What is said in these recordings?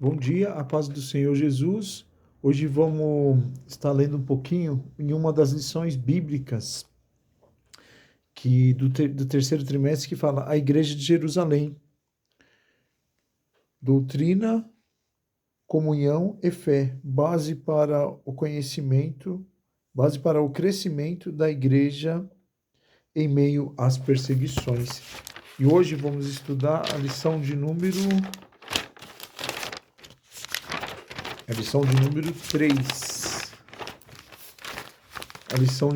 Bom dia, a paz do Senhor Jesus. Hoje vamos estar lendo um pouquinho em uma das lições bíblicas do terceiro trimestre que fala a Igreja de Jerusalém, doutrina, comunhão e fé, base para o crescimento da Igreja em meio às perseguições. E hoje vamos estudar a lição de número 3. A lição de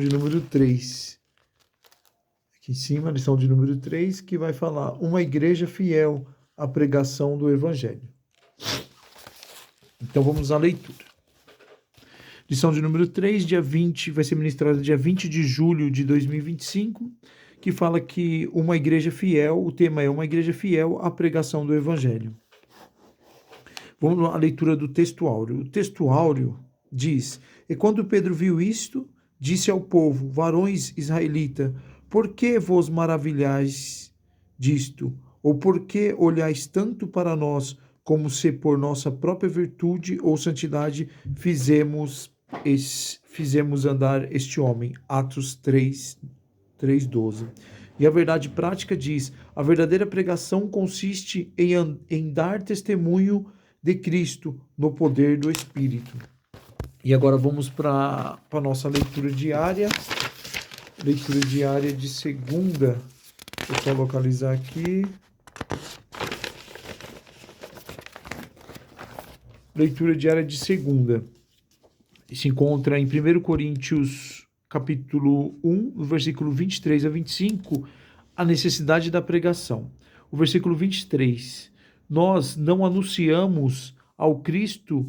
número 3. Aqui em cima, a lição de número 3, que vai falar uma igreja fiel à pregação do Evangelho. Então vamos à leitura. Lição de número 3, dia 20, vai ser ministrada dia 20 de julho de 2025, que fala que uma igreja fiel, o tema é uma igreja fiel à pregação do Evangelho. Vamos à leitura do texto áureo. O texto áureo diz: E quando Pedro viu isto, disse ao povo: Varões israelita, por que vos maravilhais disto? Ou por que olhais tanto para nós, como se por nossa própria virtude ou santidade fizemos andar este homem? Atos 3:12. E a verdade prática diz: a verdadeira pregação consiste em dar testemunho de Cristo no poder do Espírito. E agora vamos para a nossa leitura diária. Leitura diária de segunda. Deixa eu só localizar aqui. Leitura diária de segunda. Se encontra em 1 Coríntios, capítulo 1, versículo 23 a 25, a necessidade da pregação. O versículo 23. Nós não anunciamos ao Cristo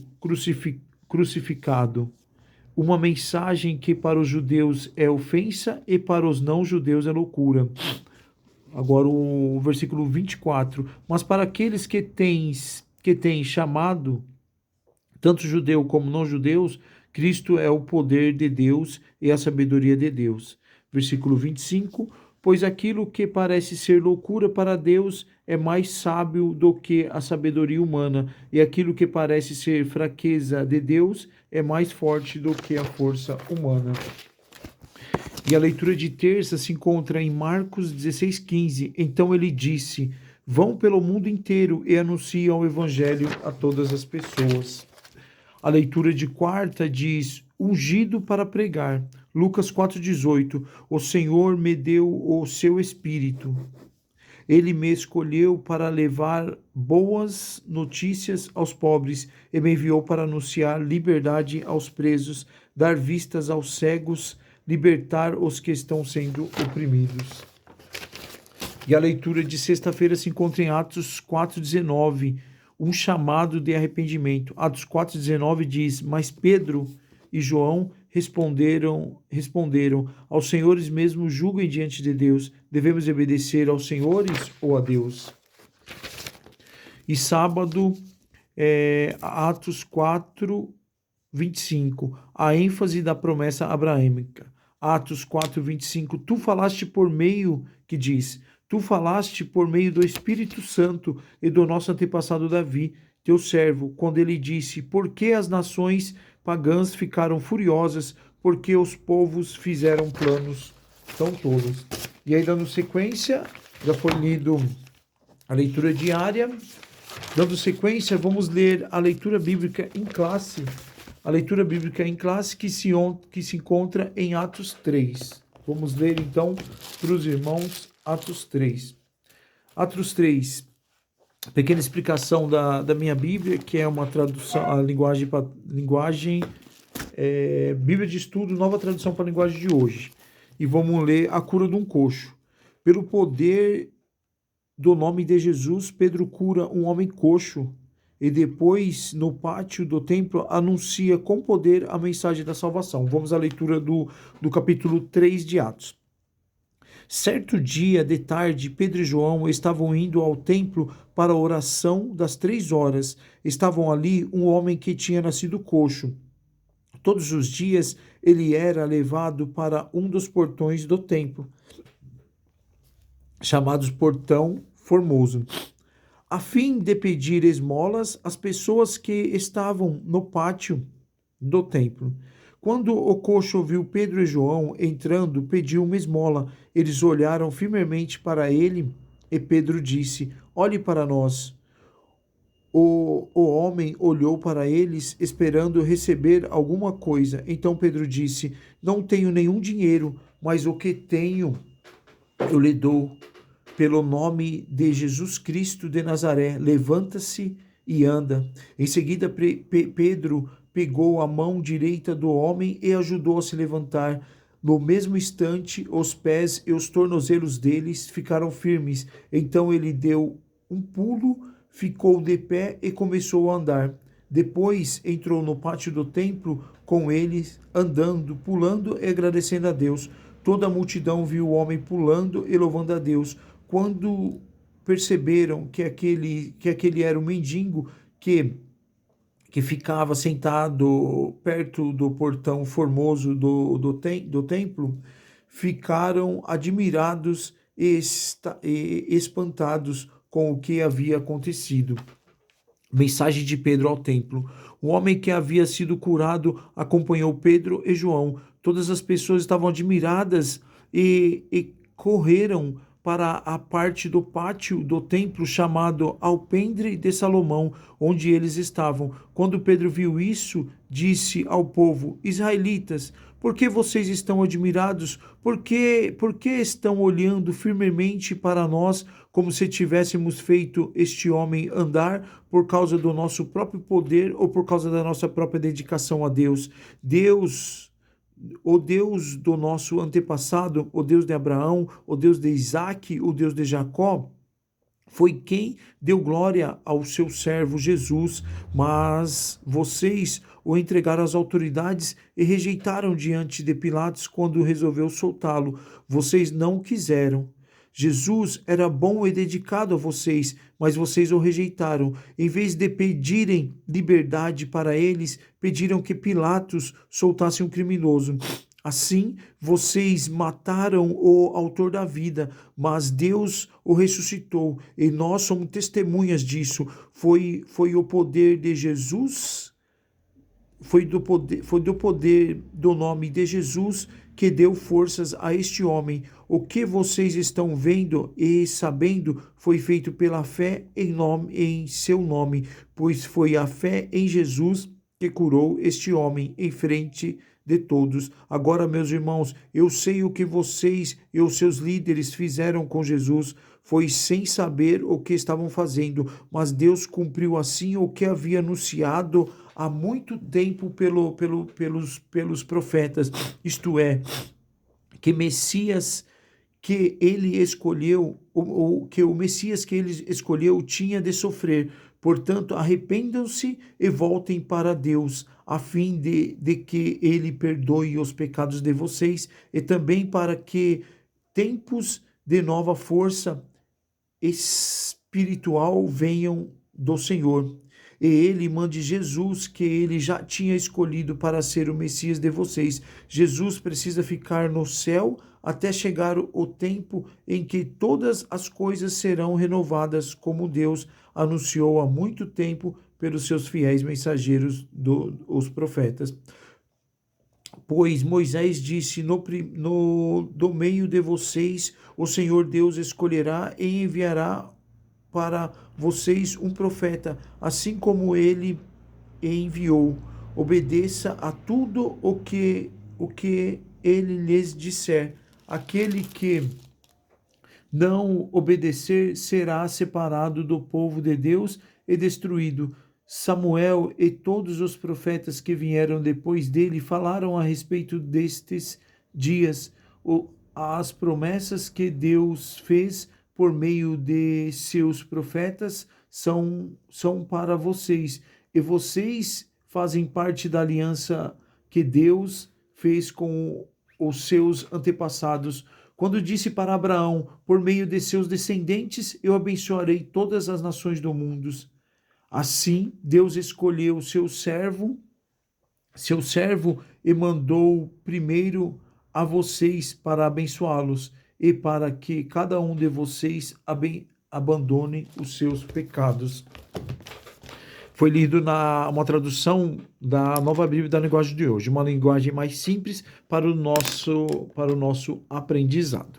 crucificado, uma mensagem que para os judeus é ofensa e para os não-judeus é loucura. Agora o versículo 24. Mas para aqueles que têm chamado, tanto judeu como não-judeus, Cristo é o poder de Deus e a sabedoria de Deus. Versículo 25. Pois aquilo que parece ser loucura para Deus é mais sábio do que a sabedoria humana, e aquilo que parece ser fraqueza de Deus é mais forte do que a força humana. E a leitura de terça se encontra em Marcos 16:15. Então ele disse: Vão pelo mundo inteiro e anunciem o evangelho a todas as pessoas. A leitura de quarta diz: ungido para pregar. Lucas 4:18. O Senhor me deu o seu Espírito. Ele me escolheu para levar boas notícias aos pobres e me enviou para anunciar liberdade aos presos, dar vistas aos cegos, libertar os que estão sendo oprimidos. E a leitura de sexta-feira se encontra em Atos 4:19. Um chamado de arrependimento. Atos 4:19 diz: Mas Pedro e João responderam: aos senhores mesmo julguem diante de Deus, devemos obedecer aos senhores ou a Deus? E sábado, Atos 4:25, a ênfase da promessa abraâmica. Atos 4:25, tu falaste por meio do Espírito Santo e do nosso antepassado Davi, teu servo, quando ele disse: Por que as nações pagãs ficaram furiosas, porque os povos fizeram planos tão tolos. E aí, dando sequência, já foi lido a leitura diária. Dando sequência, vamos ler a leitura bíblica em classe. A leitura bíblica em classe que se encontra em Atos 3. Vamos ler então para os irmãos Atos 3. Atos 3. Pequena explicação da minha Bíblia, que é uma tradução, a linguagem Bíblia de Estudo, nova tradução para a linguagem de hoje. E vamos ler a cura de um coxo. Pelo poder do nome de Jesus, Pedro cura um homem coxo e depois, no pátio do templo, anuncia com poder a mensagem da salvação. Vamos à leitura do capítulo 3 de Atos. Certo dia de tarde, Pedro e João estavam indo ao templo para a oração das 3 horas. Estavam ali um homem que tinha nascido coxo. Todos os dias ele era levado para um dos portões do templo, chamados Portão Formoso, a fim de pedir esmolas às pessoas que estavam no pátio do templo. Quando o coxo ouviu Pedro e João entrando, pediu uma esmola. Eles olharam firmemente para ele e Pedro disse: Olhe para nós. O homem olhou para eles, esperando receber alguma coisa. Então Pedro disse: Não tenho nenhum dinheiro, mas o que tenho eu lhe dou. Pelo nome de Jesus Cristo de Nazaré, levanta-se e anda. Em seguida, Pedro pegou a mão direita do homem e ajudou a se levantar. No mesmo instante, os pés e os tornozelos deles ficaram firmes. Então ele deu um pulo, ficou de pé e começou a andar. Depois entrou no pátio do templo com eles, andando, pulando e agradecendo a Deus. Toda a multidão viu o homem pulando e louvando a Deus. Quando perceberam que aquele era um mendigo que ficava sentado perto do portão formoso do templo, ficaram admirados e espantados com o que havia acontecido. Mensagem de Pedro ao templo. O homem que havia sido curado acompanhou Pedro e João. Todas as pessoas estavam admiradas e correram para a parte do pátio do templo chamado Alpendre de Salomão, onde eles estavam. Quando Pedro viu isso, disse ao povo: Israelitas, por que vocês estão admirados? Por que estão olhando firmemente para nós, como se tivéssemos feito este homem andar por causa do nosso próprio poder ou por causa da nossa própria dedicação a Deus? O Deus do nosso antepassado, o Deus de Abraão, o Deus de Isaque, o Deus de Jacó, foi quem deu glória ao seu servo Jesus, mas vocês o entregaram às autoridades e rejeitaram diante de Pilatos quando resolveu soltá-lo. Vocês não o quiseram. Jesus era bom e dedicado a vocês, mas vocês o rejeitaram. Em vez de pedirem liberdade para eles, pediram que Pilatos soltasse um criminoso. Assim, vocês mataram o autor da vida, mas Deus o ressuscitou, e nós somos testemunhas disso. Foi o poder de Jesus, foi do poder do nome de Jesus que deu forças a este homem. O que vocês estão vendo e sabendo foi feito pela fé em seu nome, pois foi a fé em Jesus que curou este homem em frente de todos. Agora, meus irmãos, eu sei o que vocês e os seus líderes fizeram com Jesus. Foi sem saber o que estavam fazendo, mas Deus cumpriu assim o que havia anunciado há muito tempo pelos profetas, isto é, que Messias que ele escolheu, que o Messias que ele escolheu tinha de sofrer. Portanto, arrependam-se e voltem para Deus, a fim de que ele perdoe os pecados de vocês e também para que tempos de nova força espiritual venham do Senhor. E ele mande Jesus, que ele já tinha escolhido para ser o Messias de vocês. Jesus precisa ficar no céu até chegar o tempo em que todas as coisas serão renovadas, como Deus anunciou há muito tempo pelos seus fiéis mensageiros, os profetas. Pois Moisés disse: do meio de vocês o Senhor Deus escolherá e enviará para vocês um profeta, assim como ele enviou. Obedeça a tudo o que ele lhes disser. Aquele que não obedecer será separado do povo de Deus e destruído. Samuel e todos os profetas que vieram depois dele falaram a respeito destes dias. As promessas que Deus fez por meio de seus profetas são para vocês. E vocês fazem parte da aliança que Deus fez com os seus antepassados, quando disse para Abraão: por meio de seus descendentes eu abençoarei todas as nações do mundo. Assim, Deus escolheu seu servo e mandou primeiro a vocês para abençoá-los e para que cada um de vocês abandone os seus pecados. Foi lido na uma tradução da Nova Bíblia da linguagem de hoje, uma linguagem mais simples para o nosso aprendizado.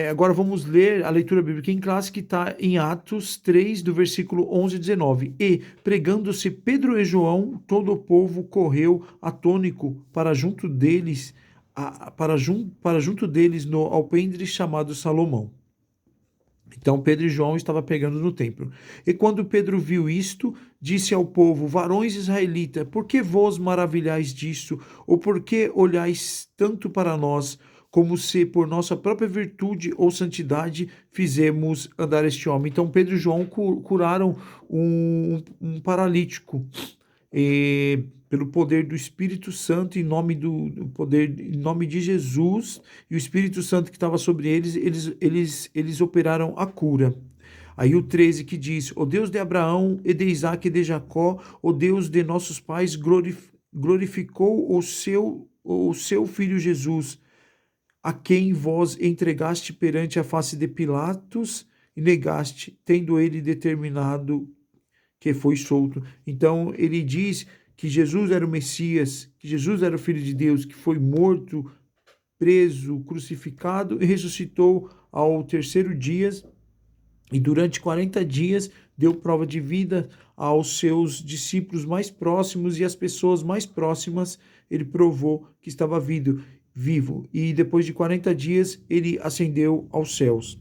Agora vamos ler a leitura bíblica em classe, que está em Atos 3, do versículo 11 e 19. E, pregando-se Pedro e João, todo o povo correu atônico para junto deles, para junto deles no alpendre chamado Salomão. Então Pedro e João estavam pregando no templo. E quando Pedro viu isto, disse ao povo: varões israelitas, por que vos maravilhais disso? Ou por que olhais tanto para nós, como se por nossa própria virtude ou santidade fizemos andar este homem? Então Pedro e João curaram um paralítico. Pelo poder do Espírito Santo, em nome em nome de Jesus, e o Espírito Santo que estava sobre eles operaram a cura. Aí o 13 que diz: o Deus de Abraão e de Isaac e de Jacó, o Deus de nossos pais, glorificou o seu filho Jesus, a quem vós entregaste perante a face de Pilatos e negaste, tendo ele determinado que foi solto. Então ele diz que Jesus era o Messias, que Jesus era o Filho de Deus, que foi morto, preso, crucificado e ressuscitou ao terceiro dia, e durante 40 dias deu prova de vida aos seus discípulos mais próximos, e as pessoas mais próximas ele provou que estava vivo. E depois de 40 dias ele ascendeu aos céus.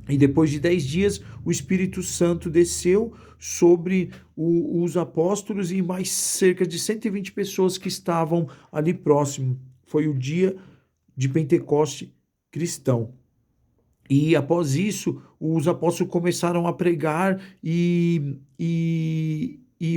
E depois de 10 dias, o Espírito Santo desceu sobre os apóstolos e mais cerca de 120 pessoas que estavam ali próximo. Foi o dia de Pentecoste cristão. E após isso, os apóstolos começaram a pregar e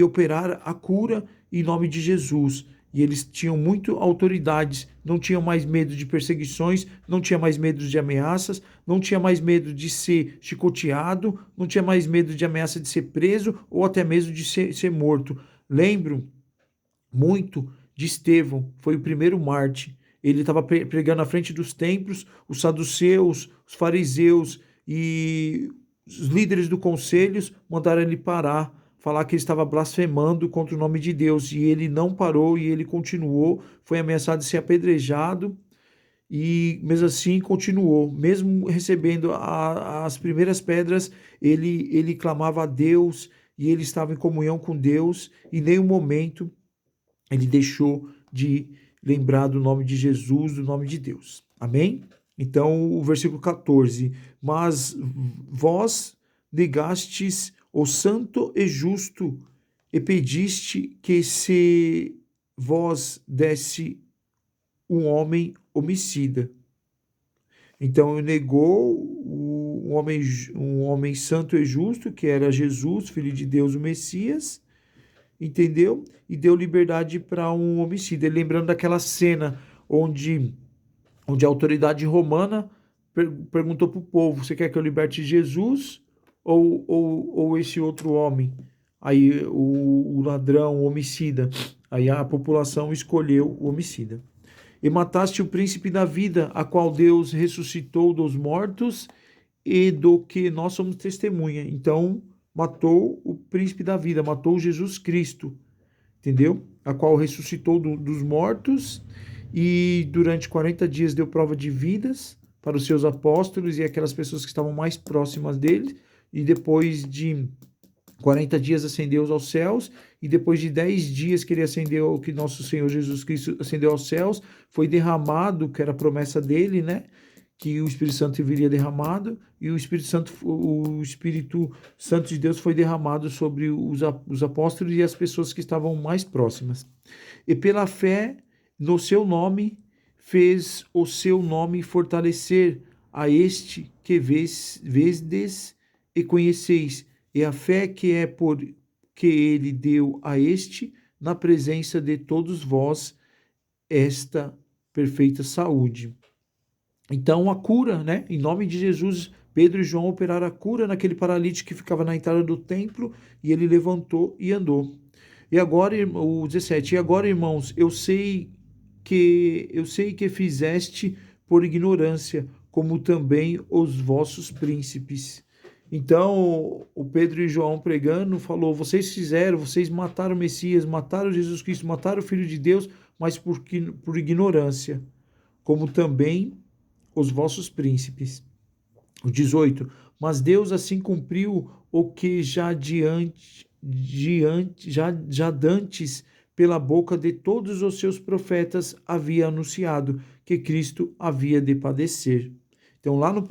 operar a cura em nome de Jesus. E eles tinham muito autoridades, não tinham mais medo de perseguições, não tinha mais medo de ameaças, não tinha mais medo de ser chicoteado, não tinha mais medo de ameaça de ser preso ou até mesmo de ser morto. Lembro muito de Estevão, foi o primeiro mártir. Ele estava pregando na frente dos templos, os saduceus, os fariseus e os líderes do conselho mandaram ele parar, falar que ele estava blasfemando contra o nome de Deus, e ele não parou e ele continuou, foi ameaçado de ser apedrejado e mesmo assim continuou, mesmo recebendo as primeiras pedras, ele clamava a Deus e ele estava em comunhão com Deus, e em nenhum momento ele deixou de lembrar do nome de Jesus, do nome de Deus. Amém? Então o versículo 14: mas vós negastes o santo e justo, e pediste que se vós desse um homem homicida. Então negou um homem santo e justo, que era Jesus, Filho de Deus, o Messias, entendeu? E deu liberdade para um homicida. E lembrando daquela cena onde a autoridade romana perguntou para o povo: você quer que eu liberte Jesus ou esse outro homem? Aí o ladrão, o homicida. Aí a população escolheu o homicida. E mataste o príncipe da vida, a qual Deus ressuscitou dos mortos, e do que nós somos testemunha. Então, matou o príncipe da vida, matou Jesus Cristo, entendeu? A qual ressuscitou dos mortos, e durante 40 dias deu prova de vidas para os seus apóstolos e aquelas pessoas que estavam mais próximas dele, e depois de 40 dias ascendeu aos céus, e depois de 10 dias que ele ascendeu, que nosso Senhor Jesus Cristo ascendeu aos céus, foi derramado, que era a promessa dele, né? Que o Espírito Santo viria derramado, e o Espírito Santo de Deus foi derramado sobre os apóstolos e as pessoas que estavam mais próximas. E pela fé no seu nome, fez o seu nome fortalecer a este que vesdes e conheceis, e a fé que é por que ele deu a este, na presença de todos vós, esta perfeita saúde. Então a cura, né? Em nome de Jesus, Pedro e João operaram a cura naquele paralítico que ficava na entrada do templo, e ele levantou e andou. E agora, o 17, e agora, irmãos, eu sei que fizeste por ignorância, como também os vossos príncipes. Então, o Pedro e João pregando falou: vocês mataram o Messias, mataram Jesus Cristo, mataram o Filho de Deus, mas por ignorância, como também os vossos príncipes. O 18. Mas Deus assim cumpriu o que já dantes pela boca de todos os seus profetas havia anunciado, que Cristo havia de padecer. Então, lá no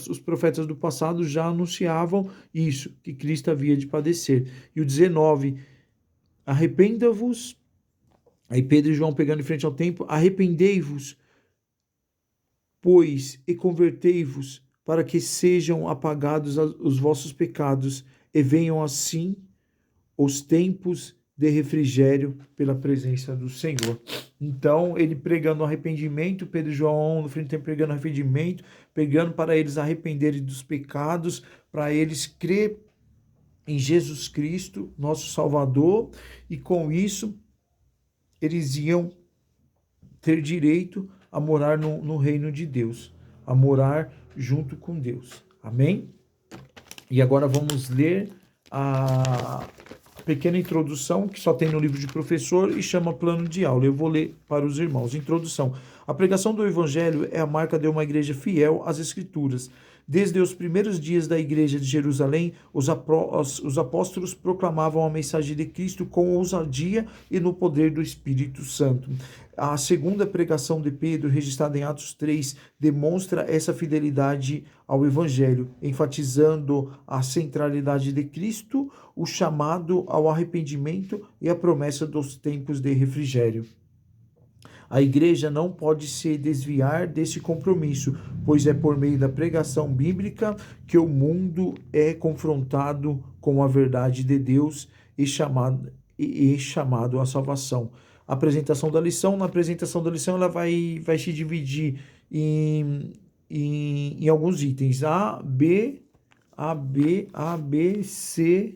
os profetas do passado já anunciavam isso, que Cristo havia de padecer. E o 19, arrependa-vos, aí Pedro e João pegando em frente ao templo, arrependei-vos, pois, e convertei-vos, para que sejam apagados os vossos pecados, e venham assim os tempos de refrigério pela presença do Senhor. Então, ele pregando arrependimento, Pedro e João no frente do templo pregando arrependimento, pregando para eles arrependerem dos pecados, para eles crer em Jesus Cristo, nosso Salvador, e com isso eles iam ter direito a morar no reino de Deus, a morar junto com Deus. Amém? E agora vamos ler a pequena introdução que só tem no livro de professor e chama plano de aula. Eu vou ler para os irmãos. Introdução. A pregação do Evangelho é a marca de uma igreja fiel às Escrituras. Desde os primeiros dias da igreja de Jerusalém, os apóstolos proclamavam a mensagem de Cristo com ousadia e no poder do Espírito Santo. A segunda pregação de Pedro, registrada em Atos 3, demonstra essa fidelidade ao Evangelho, enfatizando a centralidade de Cristo, o chamado ao arrependimento e a promessa dos tempos de refrigério. A igreja não pode se desviar desse compromisso, pois é por meio da pregação bíblica que o mundo é confrontado com a verdade de Deus e chamado à salvação. A apresentação da lição, na apresentação da lição ela vai se dividir em alguns itens, A, B, C.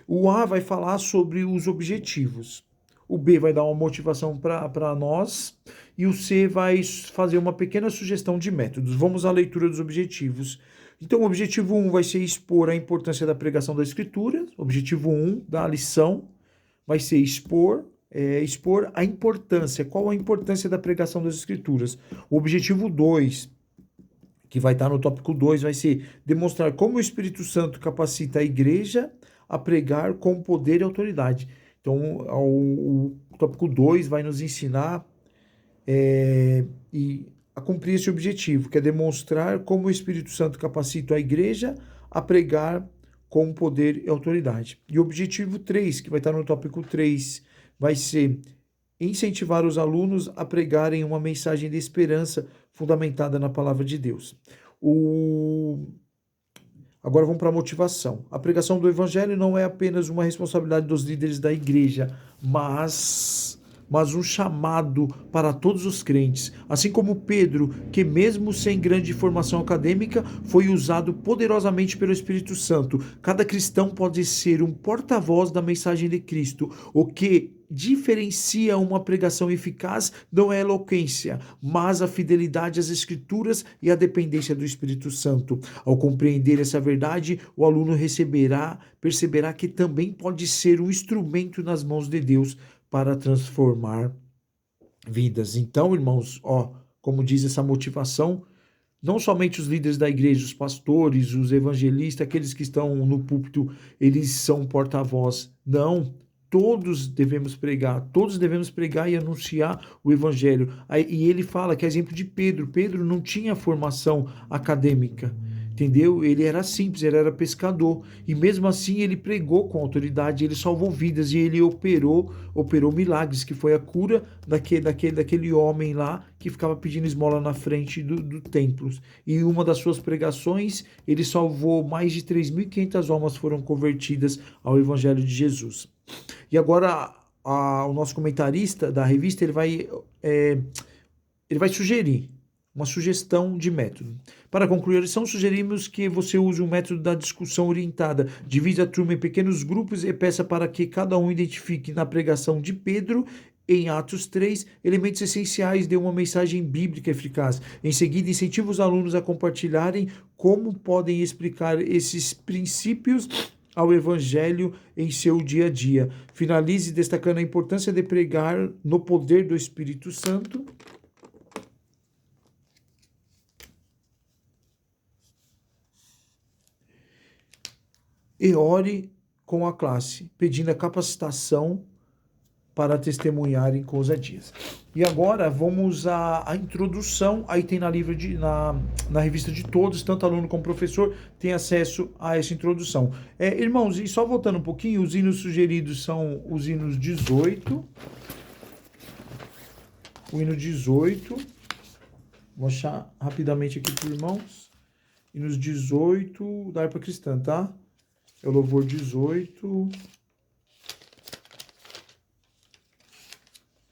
O A vai falar sobre os objetivos. O B vai dar uma motivação para nós e o C vai fazer uma pequena sugestão de métodos. Vamos à leitura dos objetivos. Então, o objetivo 1 vai ser expor a importância da pregação da Escritura. O objetivo 1 da lição vai ser expor a importância. Qual a importância da pregação das Escrituras? O objetivo 2, que vai estar no tópico 2, vai ser demonstrar como o Espírito Santo capacita a igreja a pregar com poder e autoridade. Então, o tópico 2 vai nos ensinar a cumprir esse objetivo, que é demonstrar como o Espírito Santo capacita a igreja a pregar com poder e autoridade. E o objetivo 3, que vai estar no tópico 3, vai ser incentivar os alunos a pregarem uma mensagem de esperança fundamentada na palavra de Deus. Agora vamos para a motivação. A pregação do Evangelho não é apenas uma responsabilidade dos líderes da igreja, mas um chamado para todos os crentes. Assim como Pedro, que mesmo sem grande formação acadêmica, foi usado poderosamente pelo Espírito Santo. Cada cristão pode ser um porta-voz da mensagem de Cristo. O que diferencia uma pregação eficaz não é a eloquência, mas a fidelidade às Escrituras e a dependência do Espírito Santo. Ao compreender essa verdade, o aluno perceberá que também pode ser um instrumento nas mãos de Deus para transformar vidas. Então, irmãos, como diz essa motivação, não somente os líderes da igreja, os pastores, os evangelistas, aqueles que estão no púlpito, eles são porta-voz. Não, todos devemos pregar e anunciar o evangelho. E ele fala que é exemplo de Pedro. Pedro não tinha formação acadêmica, entendeu? Ele era simples, ele era pescador. E mesmo assim ele pregou com autoridade, ele salvou vidas e ele operou milagres, que foi a cura daquele homem lá que ficava pedindo esmola na frente do templo. E uma das suas pregações, ele salvou mais de 3.500 almas foram convertidas ao evangelho de Jesus. E agora o nosso comentarista da revista ele vai sugerir uma sugestão de método. Para concluir a lição, sugerimos que você use o método da discussão orientada. Divida a turma em pequenos grupos e peça para que cada um identifique na pregação de Pedro em Atos 3, elementos essenciais de uma mensagem bíblica eficaz. Em seguida, incentiva os alunos a compartilharem como podem explicar esses princípios ao Evangelho em seu dia a dia. Finalize destacando a importância de pregar no poder do Espírito Santo. E ore com a classe, pedindo a capacitação para testemunharem com ousadias. E agora vamos à introdução. Aí tem na revista de todos, tanto aluno como professor, tem acesso a essa introdução. Irmãos, e só voltando um pouquinho, os hinos sugeridos são os hinos 18. O hino 18. Vou achar rapidamente aqui para os irmãos. Hinos 18 da harpa cristã, tá? É o louvor 18.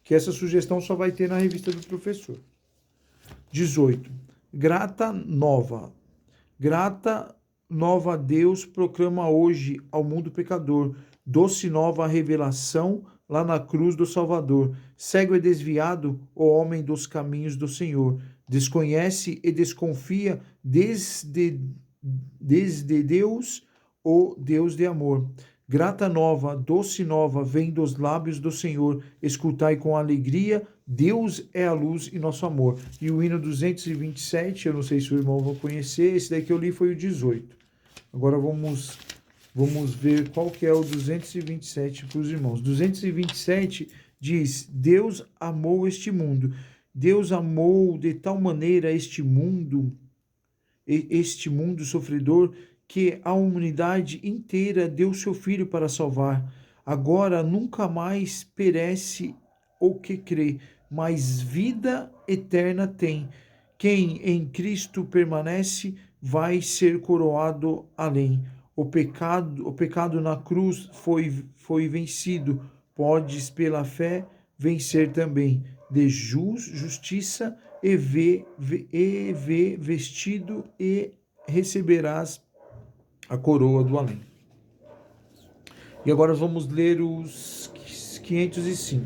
Que essa sugestão só vai ter na revista do professor. 18. Grata nova. Grata nova a Deus proclama hoje ao mundo pecador. Doce nova a revelação lá na cruz do Salvador. Cego e desviado o homem dos caminhos do Senhor. Desconhece e desconfia desde Deus, o Deus de amor. Grata nova, doce nova, vem dos lábios do Senhor, escutai com alegria, Deus é a luz e nosso amor. E o hino 227, eu não sei se o irmão vai conhecer, esse daí que eu li foi o 18. Agora vamos ver qual que é o 227 para os irmãos. 227 diz, Deus amou este mundo. Deus amou de tal maneira este mundo sofredor, que a humanidade inteira deu seu Filho para salvar. Agora nunca mais perece o que crê, mas vida eterna tem. Quem em Cristo permanece vai ser coroado além. O pecado na cruz foi vencido. Podes pela fé vencer também. De justiça e vestido e receberás a coroa do além. E agora vamos ler os 505.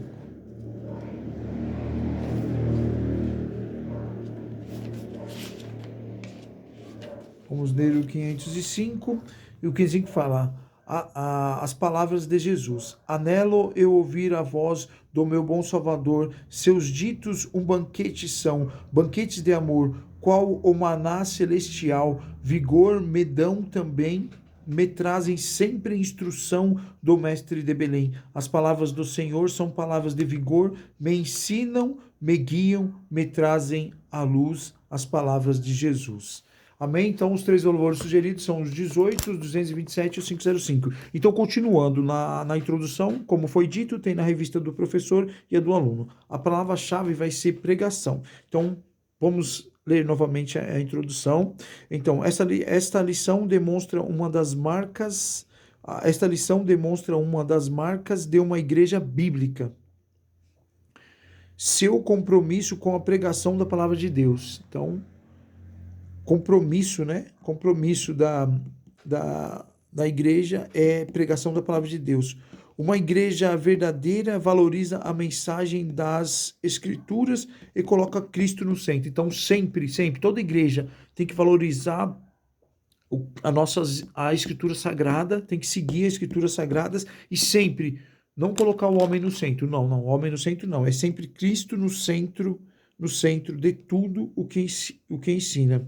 Vamos ler o 505 e o 505 fala as palavras de Jesus. Anelo eu ouvir a voz do meu bom Salvador, seus ditos um banquete são, banquetes de amor, qual o maná celestial, vigor me dão também, me trazem sempre instrução do mestre de Belém. As palavras do Senhor são palavras de vigor, me ensinam, me guiam, me trazem à luz as palavras de Jesus. Amém? Então, os três louvores sugeridos são os 18, os 227 e os 505. Então, continuando na introdução, como foi dito, tem na revista do professor e a do aluno. A palavra-chave vai ser pregação. Então, vamos ler novamente a introdução. Então, esta lição demonstra uma das marcas de uma igreja bíblica. Seu compromisso com a pregação da palavra de Deus. Então, compromisso, né? Compromisso da igreja é pregação da palavra de Deus. Uma igreja verdadeira valoriza a mensagem das Escrituras e coloca Cristo no centro. Então, sempre, toda igreja tem que valorizar a Escritura Sagrada, tem que seguir as Escrituras Sagradas e sempre não colocar o homem no centro. Não, o homem no centro não. É sempre Cristo no centro de tudo o que ensina.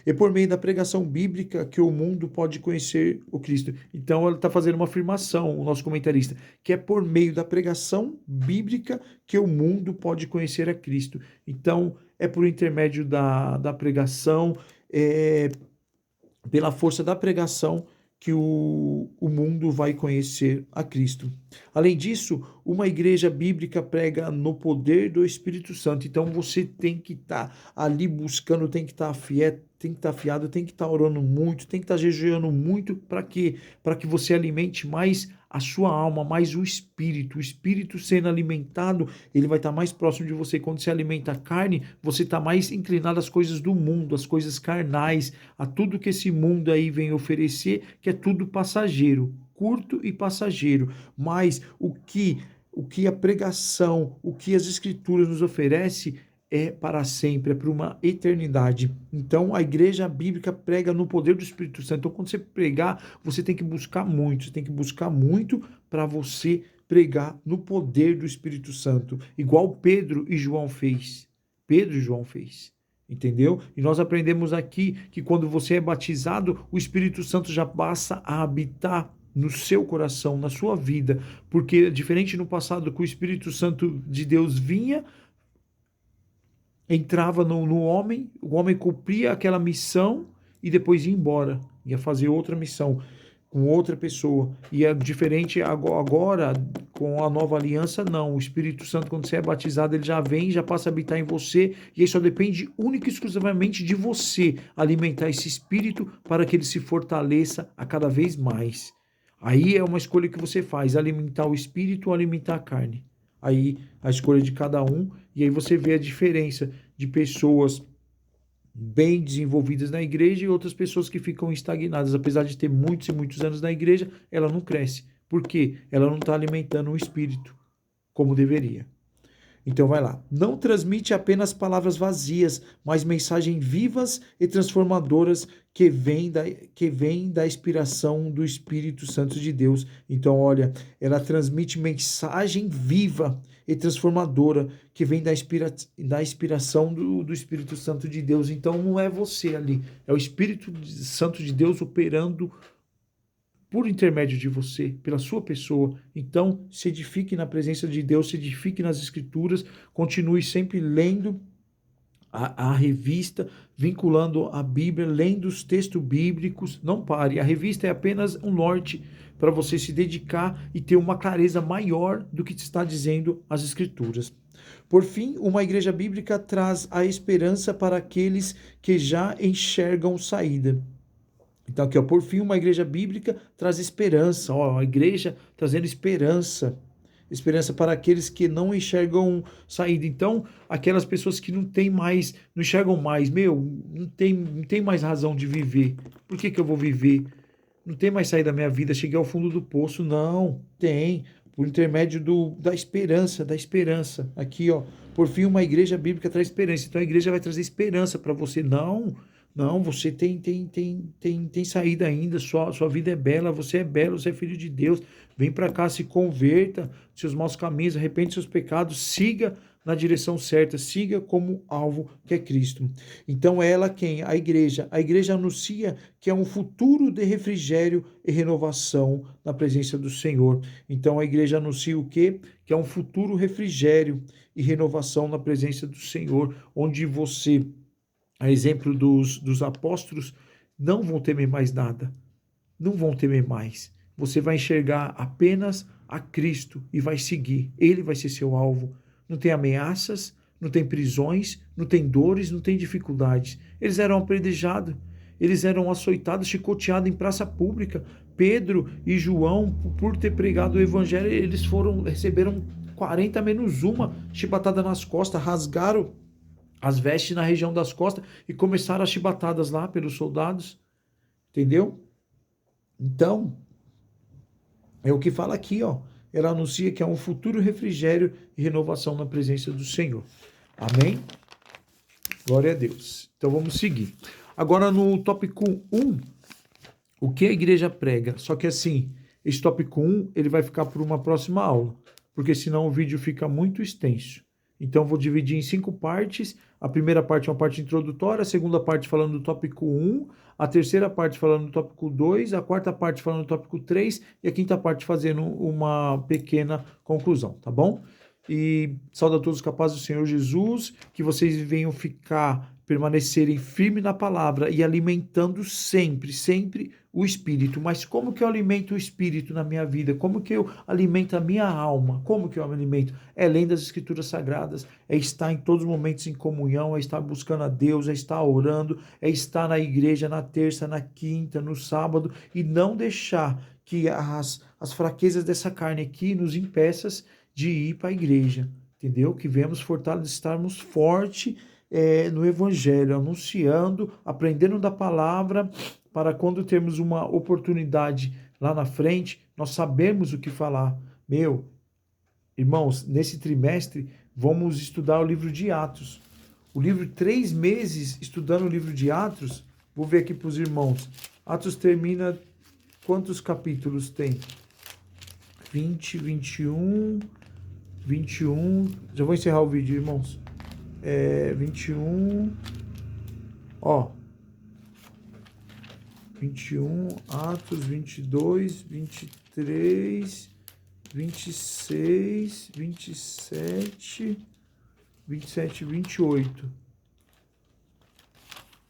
É por meio da pregação bíblica que o mundo pode conhecer o Cristo. Então, ele está fazendo uma afirmação, o nosso comentarista, que é por meio da pregação bíblica que o mundo pode conhecer a Cristo. Então, é por intermédio da pregação, pela força da pregação, que o mundo vai conhecer a Cristo. Além disso, uma igreja bíblica prega no poder do Espírito Santo. Então você tem que estar ali buscando, tem que estar afiado, tem que estar orando muito, tem que estar jejuando muito. Para quê? Para que você alimente mais a sua alma, mais o Espírito. O Espírito sendo alimentado, ele vai estar mais próximo de você. Quando você alimenta a carne, você está mais inclinado às coisas do mundo, às coisas carnais, a tudo que esse mundo aí vem oferecer, que é tudo passageiro, curto e passageiro. Mas o que o que a pregação, o que as escrituras nos oferece é para sempre, é para uma eternidade. Então, a igreja bíblica prega no poder do Espírito Santo. Então, quando você pregar, você tem que buscar muito, você tem que buscar muito para você pregar no poder do Espírito Santo, igual Pedro e João fez. Pedro e João fez. Entendeu? E nós aprendemos aqui que quando você é batizado, o Espírito Santo já passa a habitar no seu coração, na sua vida, porque diferente no passado que o Espírito Santo de Deus vinha, entrava no homem, o homem cumpria aquela missão e depois ia embora, ia fazer outra missão com outra pessoa. E é diferente agora, com a nova aliança, não. O Espírito Santo, quando você é batizado, ele já vem, já passa a habitar em você, e aí só depende única e exclusivamente de você alimentar esse Espírito para que ele se fortaleça a cada vez mais. Aí é uma escolha que você faz, alimentar o Espírito ou alimentar a carne. Aí a escolha de cada um, e aí você vê a diferença de pessoas bem desenvolvidas na igreja e outras pessoas que ficam estagnadas. Apesar de ter muitos e muitos anos na igreja, ela não cresce. Por quê? Ela não está alimentando o espírito como deveria. Então vai lá. Não transmite apenas palavras vazias, mas mensagens vivas e transformadoras que vêm da inspiração do Espírito Santo de Deus. Então, olha, ela transmite mensagem viva e transformadora que vem da inspiração do Espírito Santo de Deus. Então não é você ali, é o Espírito Santo de Deus operando por intermédio de você, pela sua pessoa. Então, se edifique na presença de Deus, se edifique nas Escrituras, continue sempre lendo a revista, vinculando a Bíblia, lendo os textos bíblicos. Não pare, a revista é apenas um norte para você se dedicar e ter uma clareza maior do que te está dizendo as Escrituras. Por fim, uma igreja bíblica traz a esperança para aqueles que já enxergam saída. Então, aqui, ó, por fim, uma igreja bíblica traz esperança, ó, a igreja trazendo esperança, esperança para aqueles que não enxergam saída. Então, aquelas pessoas que não têm mais, não enxergam mais, não tem mais razão de viver. Por que eu vou viver? Não tem mais saída da minha vida, cheguei ao fundo do poço. Não, tem, por intermédio da esperança, da esperança. Aqui, ó, por fim, uma igreja bíblica traz esperança. Então, a igreja vai trazer esperança para você. Não, você tem saída ainda, sua vida é bela, você é filho de Deus. Vem para cá, se converta, seus maus caminhos, arrepende seus pecados, siga na direção certa, siga como alvo que é Cristo. Então ela quem? A igreja. A igreja anuncia que é um futuro de refrigério e renovação na presença do Senhor. Então a igreja anuncia o quê? Que é um futuro refrigério e renovação na presença do Senhor, onde você, a exemplo dos apóstolos, não vão temer mais nada. Não vão temer mais. Você vai enxergar apenas a Cristo e vai seguir. Ele vai ser seu alvo. Não tem ameaças, não tem prisões, não tem dores, não tem dificuldades. Eles eram apedrejados, eles eram açoitados, chicoteados em praça pública. Pedro e João, por ter pregado o evangelho, eles receberam 40 menos uma chibatada nas costas, rasgaram as vestes na região das costas e começaram as chibatadas lá pelos soldados, entendeu? Então, é o que fala aqui, ó. Ela anuncia que é um futuro refrigério e renovação na presença do Senhor. Amém? Glória a Deus. Então vamos seguir. Agora no tópico 1, o que a igreja prega? Só que assim, esse tópico 1, ele vai ficar por uma próxima aula, porque senão o vídeo fica muito extenso. Então, vou dividir em 5 partes. A primeira parte é uma parte introdutória, a segunda parte falando do tópico 1, a terceira parte falando do tópico 2, a quarta parte falando do tópico 3 e a quinta parte fazendo uma pequena conclusão, tá bom? E saúdo a todos com a paz do Senhor Jesus, que vocês venham permanecerem firmes na palavra e alimentando sempre o Espírito. Mas como que eu alimento o Espírito na minha vida? Como que eu alimento a minha alma? Como que eu alimento? É lendo as Escrituras Sagradas, é estar em todos os momentos em comunhão, é estar buscando a Deus, é estar orando, é estar na igreja na terça, na quinta, no sábado, e não deixar que as fraquezas dessa carne aqui nos impeçam de ir para a igreja, entendeu? Que venhamos estarmos fortes no Evangelho, anunciando, aprendendo da palavra, para quando termos uma oportunidade lá na frente, nós sabemos o que falar. Irmãos, nesse trimestre, vamos estudar o livro de Atos. O livro, 3 meses estudando o livro de Atos, vou ver aqui para os irmãos. Atos termina, quantos capítulos tem? 20, 21, 21. Já vou encerrar o vídeo, irmãos. 21. Ó. 21, Atos, 22, 23, 26, 27, 27, 28.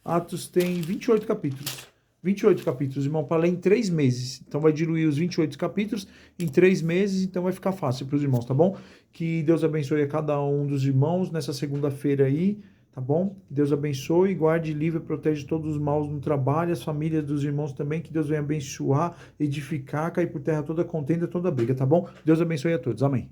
Atos tem 28 capítulos. 28 capítulos, irmão, para ler em 3 meses. Então vai diluir os 28 capítulos em 3 meses, então vai ficar fácil para os irmãos, tá bom? Que Deus abençoe a cada um dos irmãos nessa segunda-feira aí, tá bom? Deus abençoe, guarde, livre e protege todos os maus no trabalho, as famílias dos irmãos também, que Deus venha abençoar, edificar, cair por terra toda contenda, toda briga, tá bom? Deus abençoe a todos, amém.